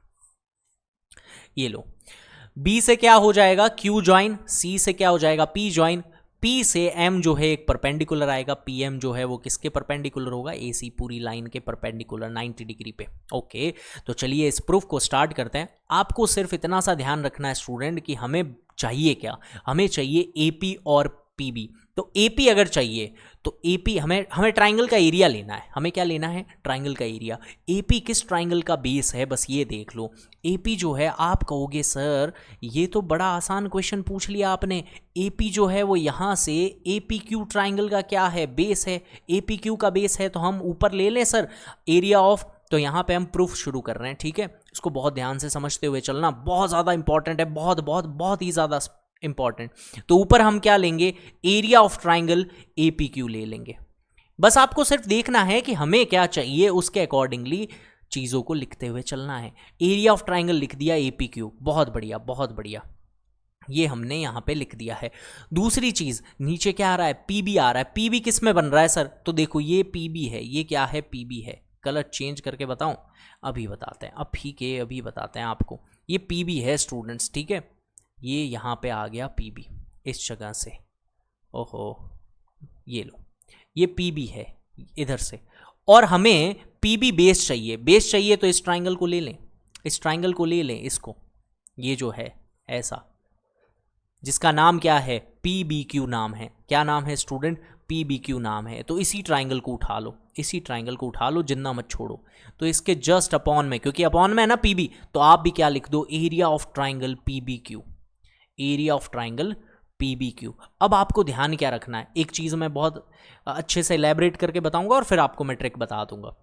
ये लो, बी से क्या हो जाएगा, क्यू ज्वाइन, सी से क्या हो जाएगा, पी ज्वाइन, पी से एम जो है एक परपेंडिकुलर आएगा, पी एम जो है वो किसके परपेंडिकुलर होगा, ए सी पूरी लाइन के परपेंडिकुलर 90 डिग्री पे। ओके, तो चलिए इस प्रूफ को स्टार्ट करते हैं। आपको सिर्फ इतना सा ध्यान रखना है स्टूडेंट कि हमें चाहिए क्या, हमें चाहिए ए पी और पी बी। तो ए पी अगर चाहिए तो ए पी हमें ट्राइंगल का एरिया लेना है। हमें क्या लेना है, ट्राइंगल का एरिया। ए पी किस ट्राइंगल का बेस है, बस ये देख लो। ए पी जो है, आप कहोगे सर ये तो बड़ा आसान क्वेश्चन पूछ लिया आपने। ए पी जो है वो यहाँ से ए पी क्यू ट्राइंगल का क्या है, बेस है। ए पी क्यू का बेस है तो हम ऊपर ले लें सर एरिया ऑफ। तो यहाँ पे हम प्रूफ शुरू कर रहे हैं, ठीक है। इसको बहुत ध्यान से समझते हुए चलना, बहुत ज़्यादा इंपॉर्टेंट है, बहुत बहुत बहुत ही ज़्यादा इंपॉर्टेंट। तो ऊपर हम क्या लेंगे, area of triangle A P Q ले लेंगे। बस आपको सिर्फ देखना है कि हमें क्या चाहिए, उसके अकॉर्डिंगली चीज़ों को लिखते हुए चलना है। एरिया ऑफ ट्राइंगल लिख दिया ए पी क्यू, बहुत बढ़िया बहुत बढ़िया, ये हमने यहाँ पे लिख दिया है। दूसरी चीज़ नीचे क्या आ रहा है, पी बी आ रहा है। पी बी किस में बन रहा है सर, तो देखो ये पी बी है, ये क्या है, पी बी है। कलर चेंज करके बताऊं, अभी बताते हैं, अभी बताते हैं आपको। ये पी बी है स्टूडेंट्स, ठीक है। ये यहाँ पे आ गया पी बी इस जगह से, ओहो ये लो, ये पी बी है इधर से। और हमें पी बी बेस चाहिए, बेस चाहिए तो इस ट्राइंगल को ले लें, इस ट्राइंगल को ले लें, इसको, ये जो है ऐसा, जिसका नाम क्या है, पी बी क्यू नाम है। क्या नाम है स्टूडेंट, पी बी क्यू नाम है। तो इसी ट्राइंगल को उठा लो, इसी ट्राइंगल को उठा लो, जितना मत छोड़ो। तो इसके जस्ट अपॉन में, क्योंकि अपॉन में है ना पी बी, तो आप भी क्या लिख दो, area of triangle P B Q, area of triangle P B Q. अब आपको ध्यान क्या रखना है, एक चीज़ मैं बहुत अच्छे से एलैबोरेट करके बताऊंगा और फिर आपको मैं ट्रिक बता दूंगा।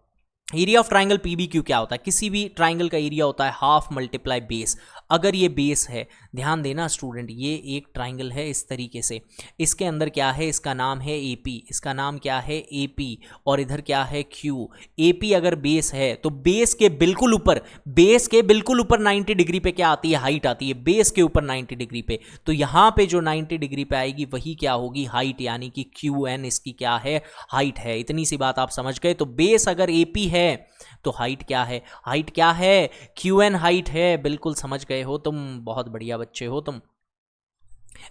Area of triangle P B Q क्या होता है, किसी भी ट्राइंगल का एरिया होता है हाफ मल्टीप्लाई बेस। अगर ये बेस है, ध्यान देना स्टूडेंट, ये एक ट्राइंगल है इस तरीके से, इसके अंदर क्या है, इसका नाम है ए पी, इसका नाम क्या है ए पी, और इधर क्या है क्यू। ए पी अगर बेस है तो बेस के बिल्कुल ऊपर, बेस के बिल्कुल ऊपर 90 डिग्री पे क्या आती है, हाइट आती है, बेस के ऊपर 90 डिग्री पे। तो यहाँ पे जो 90 डिग्री पे आएगी वही क्या होगी, हाइट, यानी कि क्यू एन इसकी क्या है, हाइट है। इतनी सी बात आप समझ गए। तो बेस अगर ए पी है तो हाइट क्या है, हाइट क्या है, क्यू एन हाइट है। बिल्कुल समझ गए हो तुम, बहुत बढ़िया बच्चे हो तुम।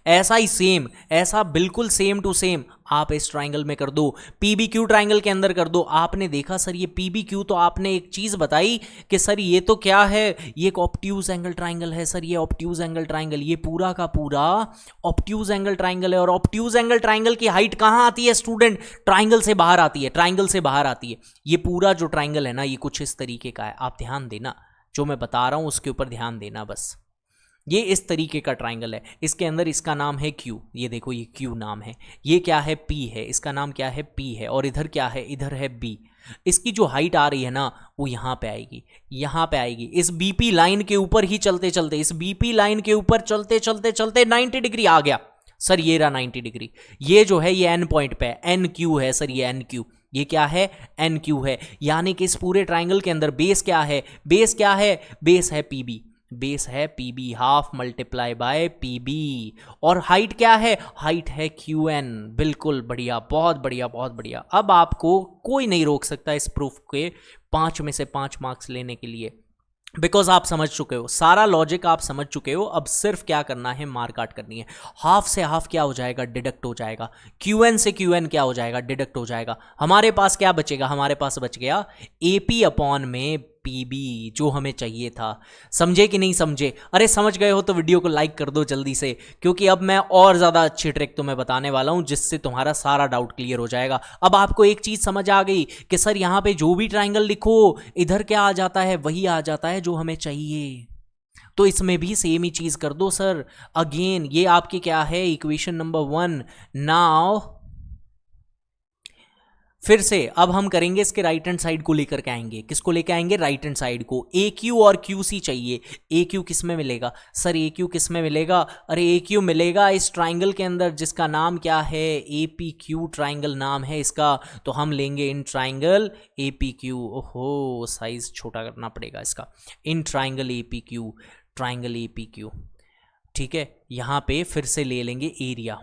ऐसा ही सेम, ऐसा बिल्कुल सेम टू सेम आप इस ट्राइंगल में कर दो, पी बी क्यू ट्राइंगल के अंदर कर दो। आपने देखा सर ये पी बी क्यू, तो आपने एक चीज बताई कि सर ये तो क्या है, ये एक ऑब्ट्यूज एंगल ट्राइंगल है सर, ये ऑब्ट्यूज एंगल ट्राइंगल, ये पूरा का पूरा ऑब्ट्यूज एंगल ट्राइंगल है। और ऑब्ट्यूज एंगल ट्राइंगल की हाइट कहाँ आती है स्टूडेंट, ट्राइंगल से बाहर आती है, ट्राइंगल से बाहर आती है। ये पूरा जो ट्राइंगल है ना, ये कुछ इस तरीके का है। आप ध्यान देना, जो मैं बता रहा हूं उसके ऊपर ध्यान देना बस। ये इस तरीके का ट्राइंगल है, इसके अंदर इसका नाम है Q, ये देखो ये Q नाम है, ये क्या है P है, इसका नाम क्या है P है, और इधर क्या है, इधर है B। इसकी जो हाइट आ रही है ना वो यहाँ पे आएगी, यहाँ पे आएगी, इस BP लाइन के ऊपर ही चलते चलते, इस BP लाइन के ऊपर चलते चलते चलते 90 डिग्री आ गया सर, ये रहा 90 डिग्री। ये जो है ये एन पॉइंट पे है, NQ है सर, ये NQ, ये क्या है NQ है। यानी कि इस पूरे ट्राइंगल के अंदर बेस क्या है, बेस क्या है, बेस है PB, बेस है PB, half multiply by PB, और हाइट क्या है, हाइट है QN। बिल्कुल बढ़िया, बहुत बढ़िया, बहुत बढ़िया। अब आपको कोई नहीं रोक सकता इस प्रूफ के 5 में से 5 मार्क्स लेने के लिए, बिकॉज आप समझ चुके हो, सारा लॉजिक आप समझ चुके हो। अब सिर्फ क्या करना है, मार काट करनी है। हाफ से हाफ क्या हो जाएगा, डिडक्ट हो जाएगा। QN से QN क्या हो जाएगा, डिडक्ट हो जाएगा। हमारे पास क्या बचेगा, हमारे पास बच गया AP अपॉन में PB, जो हमें चाहिए था। समझे कि नहीं समझे? अरे समझ गए हो तो वीडियो को लाइक कर दो जल्दी से, क्योंकि अब मैं और ज़्यादा अच्छी ट्रिक तुम्हें बताने वाला हूं जिससे तुम्हारा सारा डाउट क्लियर हो जाएगा। अब आपको एक चीज़ समझ आ गई कि सर यहाँ पे जो भी ट्राइंगल लिखो इधर क्या आ जाता है, वही आ जाता है जो हमें चाहिए। तो इसमें भी सेम ही चीज़ कर दो सर। अगेन ये आपकी क्या है, इक्वेशन नंबर 1। नाउ फिर से अब हम करेंगे इसके राइट हैंड साइड को लेकर के आएंगे। किसको लेकर आएंगे, राइट हैंड साइड को। AQ और QC चाहिए। AQ किस में मिलेगा सर, AQ किस में मिलेगा, अरे AQ मिलेगा इस ट्राइंगल के अंदर जिसका नाम क्या है, APQ ट्राइंगल नाम है इसका। तो हम लेंगे इन ट्राइंगल APQ। ओहो साइज छोटा करना पड़ेगा इसका। In triangle APQ, triangle APQ, ठीक है। यहाँ पे फिर से ले लेंगे एरिया,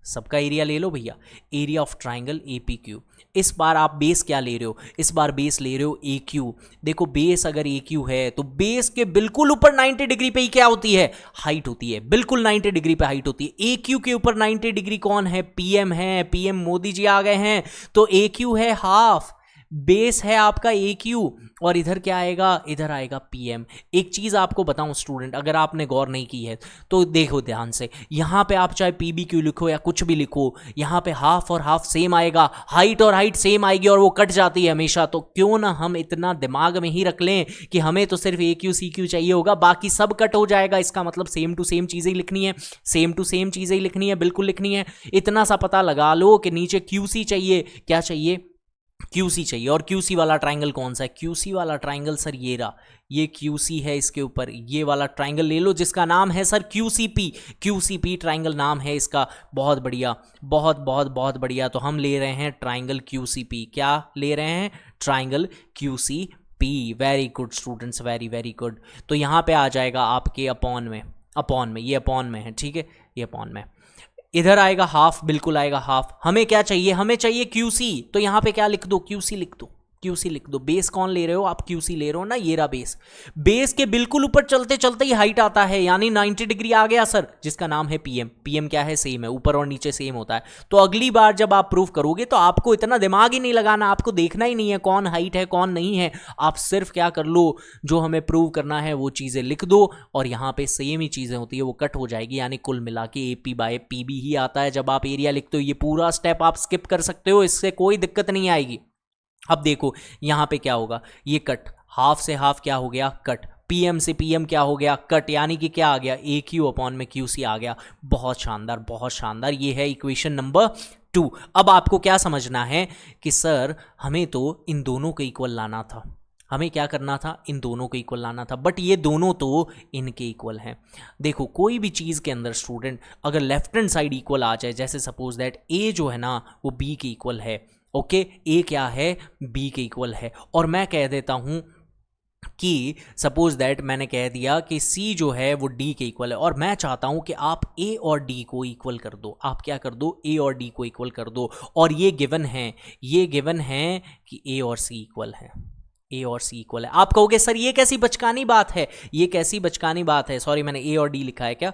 सबका एरिया ले लो भैया, एरिया ऑफ ट्राइंगल APQ। इस बार आप बेस क्या ले रहे हो, इस बार बेस ले रहे हो AQ। देखो बेस अगर AQ है तो बेस के बिल्कुल ऊपर 90 डिग्री पे ही क्या होती है, हाइट होती है। बिल्कुल 90 डिग्री पे हाइट होती है। AQ के ऊपर 90 डिग्री कौन है, PM है, PM मोदी जी आ गए हैं। तो AQ है हाफ, बेस है आपका AQ, और इधर क्या आएगा, इधर आएगा PM। एक चीज़ आपको बताऊं स्टूडेंट, अगर आपने गौर नहीं की है तो देखो ध्यान से, यहाँ पे आप चाहे PBQ लिखो या कुछ भी लिखो, यहाँ पे हाफ और हाफ सेम आएगा, हाइट और हाइट सेम आएगी, और वो कट जाती है हमेशा। तो क्यों ना हम इतना दिमाग में ही रख लें कि हमें तो सिर्फ AQ CQ चाहिए होगा, बाकी सब कट हो जाएगा। इसका मतलब सेम टू सेम चीज़ें ही लिखनी है, सेम टू सेम चीज़ें ही लिखनी है, बिल्कुल लिखनी है। इतना सा पता लगा लो कि नीचे QC चाहिए, क्या चाहिए, QC चाहिए। और QC वाला ट्राइंगल कौन सा है, QC वाला ट्राइंगल सर ये रहा, ये QC है, इसके ऊपर ये वाला ट्राइंगल ले लो जिसका नाम है सर QCP। QCP ट्राइंगल नाम है इसका। बहुत बढ़िया, बहुत बहुत बहुत बढ़िया। तो हम ले रहे हैं ट्राइंगल QCP। क्या ले रहे हैं, triangle QCP। Very good students, very very good. तो यहाँ पे आ जाएगा आपके अपॉन में, अपॉन में, ये अपॉन में है, ठीक है, ये अपॉन में। इधर आएगा हाफ, बिल्कुल आएगा हाफ। हमें क्या चाहिए, हमें चाहिए QC। तो यहाँ पे क्या लिख दो, QC लिख दो, QC लिख दो। बेस कौन ले रहे हो आप, QC ले रहे हो ना, ये रहा बेस। बेस के बिल्कुल ऊपर चलते चलते ही हाइट आता है, यानी 90 डिग्री आ गया सर, जिसका नाम है PM। PM क्या है, सेम है, ऊपर और नीचे सेम होता है। तो अगली बार जब आप प्रूफ करोगे तो आपको इतना दिमाग ही नहीं लगाना, आपको देखना ही नहीं है कौन हाइट है कौन नहीं है। आप सिर्फ क्या कर लो, जो हमें प्रूव करना है वो चीज़ें लिख दो, और यहाँ पे सेम ही चीज़ें होती है, वो कट हो जाएगी। यानी कुल मिला के AP बाय PB ही आता है जब आप एरिया लिखते हो। ये पूरा स्टेप आप स्किप कर सकते हो, इससे कोई दिक्कत नहीं आएगी। अब देखो यहाँ पे क्या होगा, ये कट, हाफ से हाफ क्या हो गया, कट। PM से PM क्या हो गया, कट। यानी कि क्या आ गया, AQ अपॉन में QC आ गया। बहुत शानदार, बहुत शानदार। ये है इक्वेशन नंबर 2। अब आपको क्या समझना है कि सर हमें तो इन दोनों को इक्वल लाना था, हमें क्या करना था, इन दोनों को इक्वल लाना था, बट ये दोनों तो इनके इक्वल हैं। देखो कोई भी चीज़ के अंदर स्टूडेंट अगर लेफ्ट हैंड साइड इक्वल आ जाए, जैसे सपोज दैट A जो है ना वो B के इक्वल है, ओके, A क्या है, B के इक्वल है। और मैं कह देता हूं कि सपोज दैट मैंने कह दिया कि C जो है वो D के इक्वल है, और मैं चाहता हूं कि आप A और D को इक्वल कर दो। आप क्या कर दो, A और D को इक्वल कर दो। और ये गिवन है, ये गिवन है कि A और C इक्वल है, A और C इक्वल है। आप कहोगे सर ये कैसी बचकानी बात है, ये कैसी बचकानी बात है, सॉरी मैंने A और D लिखा है क्या,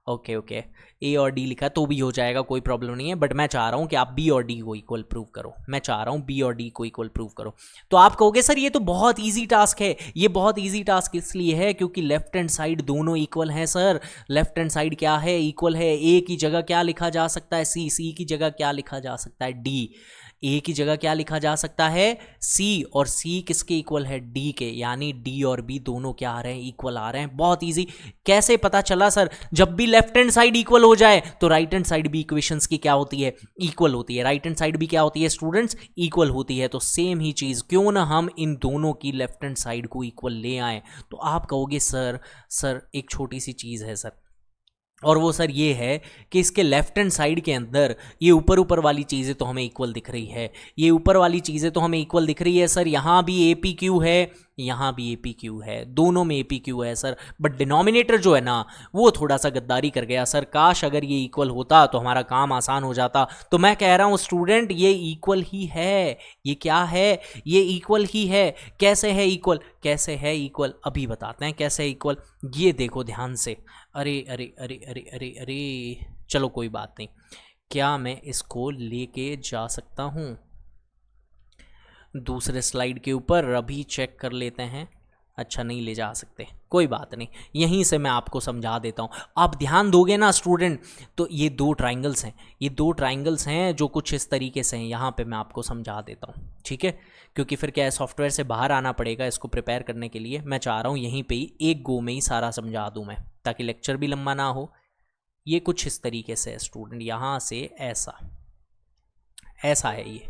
ओके ओके, A और D लिखा है तो भी हो जाएगा, कोई प्रॉब्लम नहीं है। बट मैं चाह रहा हूँ कि आप B और D को इक्वल प्रूव करो, मैं चाह रहा हूँ B और D को इक्वल प्रूव करो। तो आप कहोगे सर ये तो बहुत इजी टास्क है। ये बहुत इजी टास्क इसलिए है क्योंकि लेफ्ट हैंड साइड दोनों इक्वल हैं सर। लेफ्ट हैंड साइड क्या है, इक्वल है। A की जगह क्या लिखा जा सकता है, C की जगह क्या लिखा जा सकता है, D। ए की जगह क्या लिखा जा सकता है, सी, और सी किसके इक्वल है, डी के, यानी डी और बी दोनों क्या आ रहे हैं, इक्वल आ रहे हैं। बहुत इजी। कैसे पता चला सर, जब भी लेफ्ट हैंड साइड इक्वल हो जाए तो राइट हैंड साइड भी इक्वेशंस की क्या होती है, इक्वल होती है। राइट हैंड साइड भी क्या होती है स्टूडेंट्स, इक्वल होती है। तो सेम ही चीज, क्यों ना हम इन दोनों की लेफ्ट हैंड साइड को इक्वल ले आए। तो आप कहोगे सर एक छोटी सी चीज है सर, और वो सर ये है कि इसके लेफ्ट हैंड साइड के अंदर ये ऊपर ऊपर वाली चीज़ें तो हमें इक्वल दिख रही है, ये ऊपर वाली चीज़ें तो हमें इक्वल दिख रही है सर। यहाँ भी ए पी क्यू है, यहाँ भी ए पी क्यू है, दोनों में ए पी क्यू है सर। बट डिनोमिनेटर जो है ना वो थोड़ा सा गद्दारी कर गया सर। काश अगर ये इक्वल होता तो हमारा काम आसान हो जाता। तो मैं कह रहा हूँ स्टूडेंट ये इक्वल ही है। ये क्या है, ये इक्वल ही है। कैसे है इक्वल, कैसे है इक्वल, अभी बताते हैं कैसे है इक्वल। ये देखो ध्यान से। अरे अरे अरे अरे अरे अरे, चलो कोई बात नहीं। क्या मैं इसको लेके जा सकता हूँ दूसरे स्लाइड के ऊपर, अभी चेक कर लेते हैं। अच्छा नहीं ले जा सकते, कोई बात नहीं, यहीं से मैं आपको समझा देता हूँ। आप ध्यान दोगे ना स्टूडेंट, तो ये दो ट्राइंगल्स हैं, ये दो ट्राइंगल्स हैं जो कुछ इस तरीके से हैं। यहाँ पे मैं आपको समझा देता हूँ, ठीक है, क्योंकि फिर क्या है सॉफ्टवेयर से बाहर आना पड़ेगा इसको प्रिपेयर करने के लिए। मैं चाह रहा हूँ यहीं पे ही एक गो में ही सारा समझा दूँ मैं, ताकि लेक्चर भी लंबा ना हो। ये कुछ इस तरीके से है स्टूडेंट, यहाँ से ऐसा ऐसा है ये,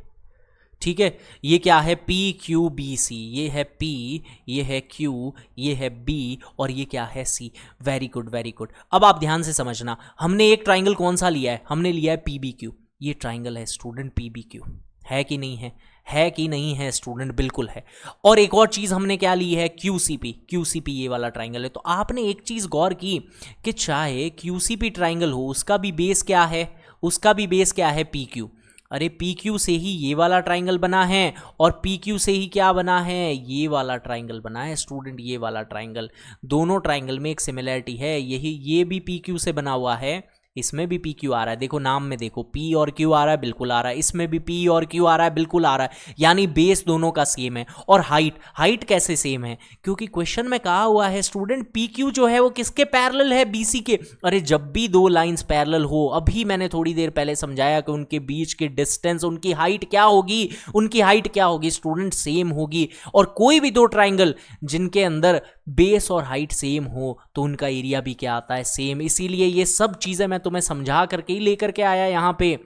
ठीक है। ये क्या है, पी क्यू बी सी, ये है पी, ये है क्यू, ये है बी, और ये क्या है C. Very good very good. अब आप ध्यान से समझना, हमने एक ट्राइंगल कौन सा लिया है, हमने लिया है पी बी क्यू। ये ट्राइंगल है स्टूडेंट पी बी क्यू, है कि नहीं है, है कि नहीं है स्टूडेंट, बिल्कुल है। और एक और चीज हमने क्या ली है, Q C P. Q C P ये वाला ट्राइंगल है। तो आपने एक चीज गौर की कि चाहे क्यू सी पी ट्राइंगल हो, उसका भी बेस क्या है, उसका भी बेस क्या है, पी क्यू। अरे पी क्यू से ही ये वाला ट्राइंगल बना है, और पी क्यू से ही क्या बना है, ये वाला ट्राइंगल बना है स्टूडेंट, ये वाला ट्राइंगल। दोनों ट्राइंगल में एक सिमिलरिटी है, यही ये भी पी क्यू से बना हुआ है, इसमें भी पी क्यू आ रहा है। देखो नाम में देखो, पी और क्यू आ रहा है, बिल्कुल आ रहा है। इसमें भी पी और क्यू आ रहा है, बिल्कुल आ रहा है। यानी बेस दोनों का सेम है। और हाइट कैसे सेम है, क्योंकि क्वेश्चन में कहा हुआ है स्टूडेंट पी क्यू जो है वो किसके पैरेलल है, बीसी के। अरे जब भी दो लाइंस पैरेलल हो, अभी मैंने थोड़ी देर पहले समझाया कि उनके बीच की डिस्टेंस, उनकी हाइट क्या होगी, उनकी हाइट क्या होगी स्टूडेंट, सेम होगी। और कोई भी दो ट्राइंगल जिनके अंदर बेस और हाइट सेम हो तो उनका एरिया भी क्या आता है, सेम। इसीलिए ये सब चीजें मैं तुम्हें समझा करके ही लेकर के आया यहां पे,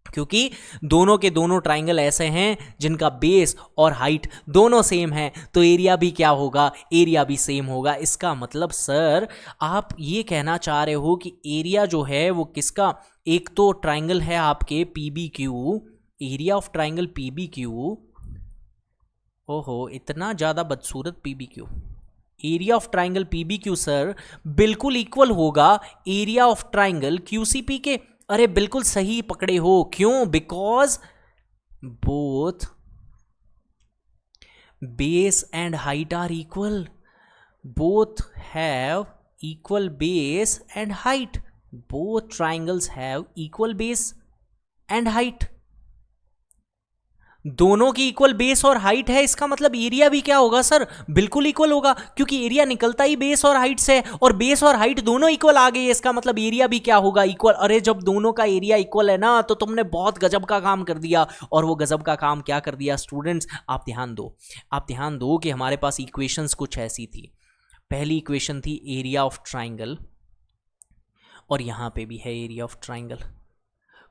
क्योंकि दोनों के दोनों ट्राइंगल ऐसे हैं जिनका बेस और हाइट दोनों सेम है, तो एरिया भी क्या होगा, एरिया भी सेम होगा। इसका मतलब सर आप ये कहना चाह रहे हो कि एरिया जो है वो किसका, एक तो ट्राइंगल है आपके P B Q, area of triangle P B Q, ओहो इतना ज्यादा बदसूरत P B Q, area of triangle PBQ sir बिल्कुल इक्वल होगा एरिया ऑफ ट्राइंगल क्यूसीपी के। अरे बिल्कुल सही पकड़े हो, क्यों, because both base and height are equal, both have equal base and height, both triangles have equal base and height, दोनों की इक्वल बेस और हाइट है। इसका मतलब एरिया भी क्या होगा सर, बिल्कुल इक्वल होगा, क्योंकि एरिया निकलता ही बेस और हाइट से, और बेस और हाइट दोनों इक्वल आ गई है, इसका मतलब एरिया भी क्या होगा, इक्वल। अरे जब दोनों का एरिया इक्वल है ना, तो तुमने बहुत गजब का काम कर दिया। और वो गजब का काम क्या कर दिया स्टूडेंट्स, आप ध्यान दो, आप ध्यान दो कि हमारे पास इक्वेशंस कुछ ऐसी थी। पहली इक्वेशन थी एरिया ऑफ ट्राइंगल, और यहां पे भी है एरिया ऑफ ट्राइंगल।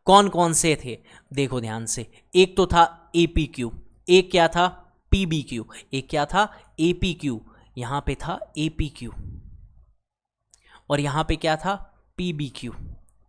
कौन कौन से थे, देखो ध्यान से, एक तो था ए पी क्यू, एक क्या था पी बी क्यू, एक क्या था ए पी क्यू, यहां पे था ए पी क्यू, और यहां पे क्या था पी बी क्यू,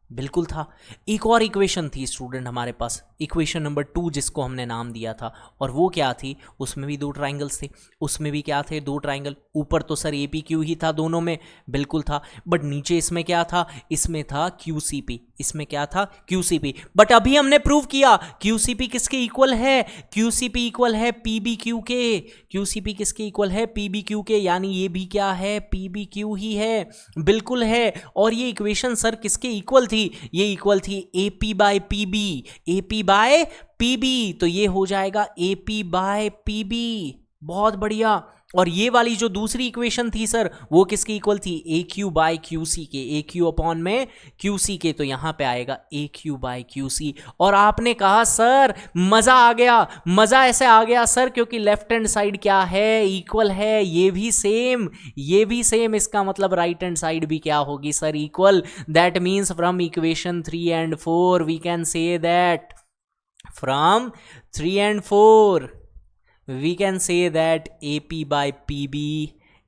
बिल्कुल था। एक और इक्वेशन थी स्टूडेंट हमारे पास, इक्वेशन नंबर 2 जिसको हमने नाम दिया था, और वो क्या थी, उसमें भी दो ट्राइंगल्स थे, उसमें भी क्या थे, दो ट्राइंगल। ऊपर तो सर ए पी क्यू ही था दोनों में, बिल्कुल था, बट नीचे इसमें क्या था, इसमें था क्यू सी पी, इसमें क्या था क्यू सी पी। बट अभी हमने प्रूव किया क्यू सी पी किसके इक्वल है, क्यू सी पी इक्वल है पी बी क्यू के, क्यू सी पी किसके इक्वल है, पी बी क्यू के, यानी ये भी क्या है, पी बी क्यू ही है, बिल्कुल है। और ये इक्वेशन सर किसके इक्वल थी, ये इक्वल थी A P by P B, A P by P B, तो ये हो जाएगा A P by P B, बहुत बढ़िया। और ये वाली जो दूसरी इक्वेशन थी सर वो किसकी इक्वल थी, ए क्यू बाई क्यू सी के, ए क्यू अपॉन में क्यू सी के, तो यहां पे आएगा ए क्यू बाई क्यू सी। और आपने कहा सर मजा आ गया, मजा ऐसे आ गया सर क्योंकि लेफ्ट हैंड साइड क्या है, इक्वल है, ये भी सेम, ये भी सेम, इसका मतलब राइट हैंड साइड भी क्या होगी sir, equal. That means from equation 3 and 4 we can say that, from 3 and 4 we can say that AP by PB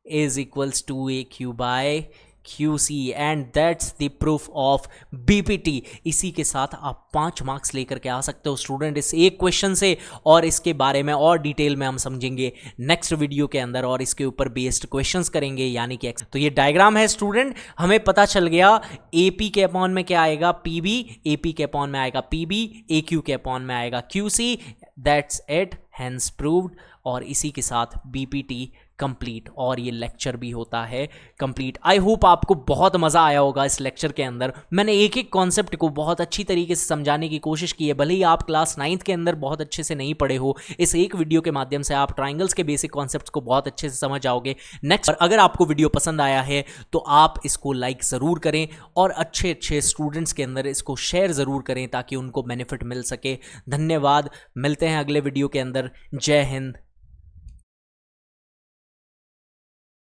is equals to AQ by QC and that's the proof of BPT। इसी के साथ आप 5 marks लेकर के आ सकते हो student इस एक क्वेश्चन से, और इसके बारे में और डिटेल में हम समझेंगे नेक्स्ट वीडियो के अंदर और इसके ऊपर बेस्ड क्वेश्चंस करेंगे यानी कि। तो ये डायग्राम है स्टूडेंट, हमें पता चल गया AP के अपॉन में क्या आएगा PB, AP के अपॉन में आएगा PB, AQ के अपॉन में आएगा QC, that's it, hence proved. और इसी के साथ BPT कंप्लीट, और ये लेक्चर भी होता है कंप्लीट। आई होप आपको बहुत मज़ा आया होगा इस लेक्चर के अंदर। मैंने एक एक कॉन्सेप्ट को बहुत अच्छी तरीके से समझाने की कोशिश की है, भले ही आप क्लास 9th के अंदर बहुत अच्छे से नहीं पढ़े हो, इस एक वीडियो के माध्यम से आप ट्राइंगल्स के बेसिक कॉन्सेप्ट्स को बहुत अच्छे से समझ जाओगे। नेक्स्ट, अगर आपको वीडियो पसंद आया है तो आप इसको लाइक ज़रूर करें और अच्छे अच्छे स्टूडेंट्स के अंदर इसको शेयर ज़रूर करें ताकि उनको बेनिफिट मिल सके। धन्यवाद, मिलते हैं अगले वीडियो के अंदर। जय हिंद,